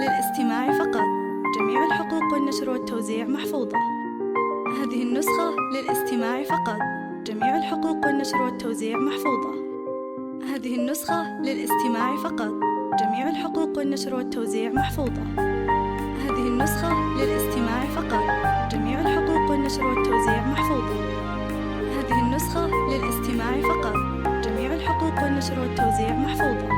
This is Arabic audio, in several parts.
للاستماع فقط. جميع الحقوق والنشر والتوزيع محفوظة. هذه النسخة للاستماع فقط. جميع الحقوق والنشر والتوزيع محفوظة. هذه النسخة للاستماع فقط. جميع الحقوق والنشر والتوزيع محفوظة. هذه النسخة للاستماع فقط. جميع الحقوق والنشر والتوزيع محفوظة. هذه النسخة للاستماع فقط. جميع الحقوق والنشر والتوزيع محفوظة.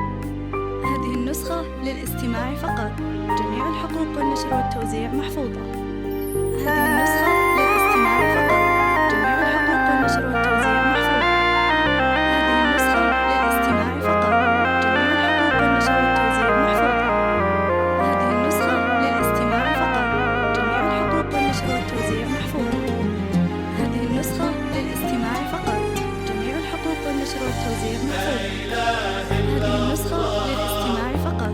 هذه النسخة للاستماع فقط. جميع الحقوق والنشر والتوزيع محفوظة. هذه النسخة للاستماع فقط. جميع الحقوق والنشر والتوزيع محفوظة. هذه النسخة للاستماع فقط. جميع الحقوق والنشر والتوزيع محفوظة. هذه النسخة للاستماع فقط. جميع الحقوق والنشر والتوزيع محفوظة. هذه النسخة للاستماع فقط. جميع الحقوق والنشر والتوزيع محفوظة. هذه النسخة للاستماع فقط.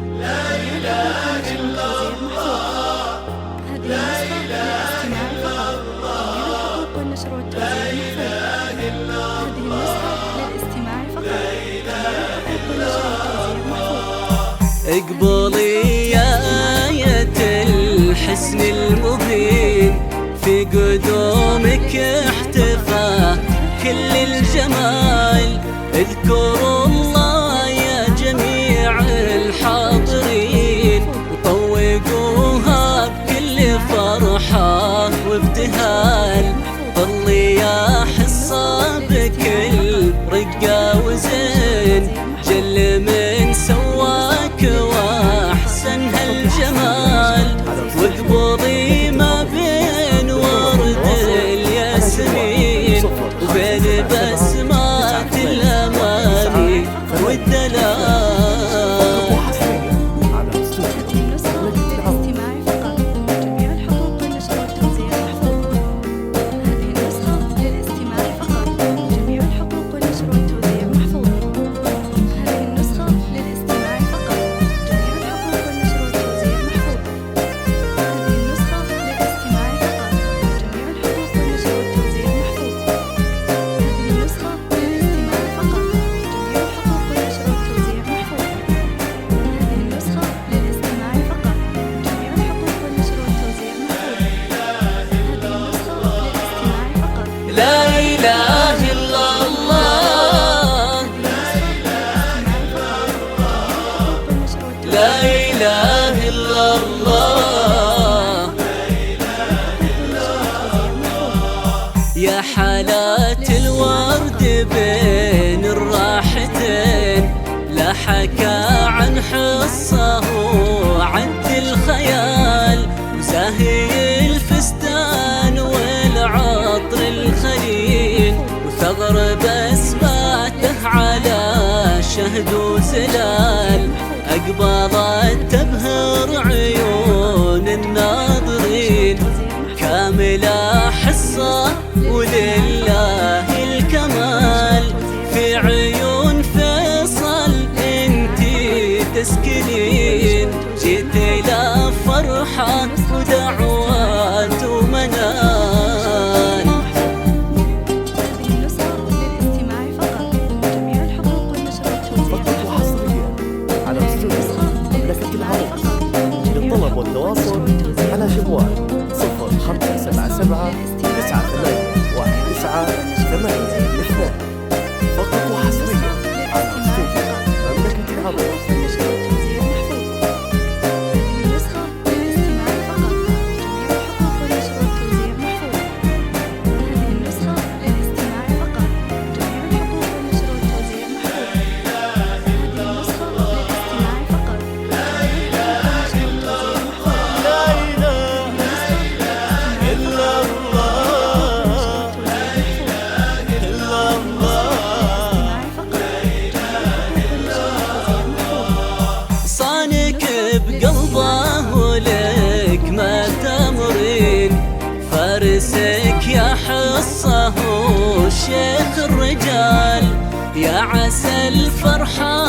جميع الحقوق والنشر والتوزيع محفوظة. هذه النسخة للاستماع فقط. جميع الحقوق والنشر والتوزيع محفوظة. هذه النسخة للاستماع فقط. جميع الحقوق والنشر والتوزيع محفوظة. اقبلي يا آية الحسن المبين، في قدومك احتفى كل الجمال. اذكروا الله يا جميع الحاضرين، وطوقوها بكل فرحة وابتهال. ظلي يا حصة بكل رقة وزين، جل من سواك واحسن هالجمال. واقبضي ما بين ورد الياسمين، وبين بسمات الاماني والدلال. لا إله إلا الله، لا إله إلا الله. يا حالات الورد بين الراحتين، لا حكى عن حصه وعد الخيال. وزاهي الفستان والعطر الخليل، وثغر بسماته على شهد وزلال. أقبضت تبهر عيون الناظرين، كاملة حصة ولله الكمال. في عيون فيصل انتي تسكنين، جيت إلى فرحة ودعوات ومنال. هذه النسخة للاستماع فقط. جميع الحقوق والنشر والتوزيع وحصريا على استوديو مملكة العرب. للطلب والتواصل على جوال 0577 98 1982. فقط وحصريا على استوديو مملكة العرب. بقلبه ولك ما تمرين، فارسك يا حصه شيخ الرجال. يا عسى الفرحة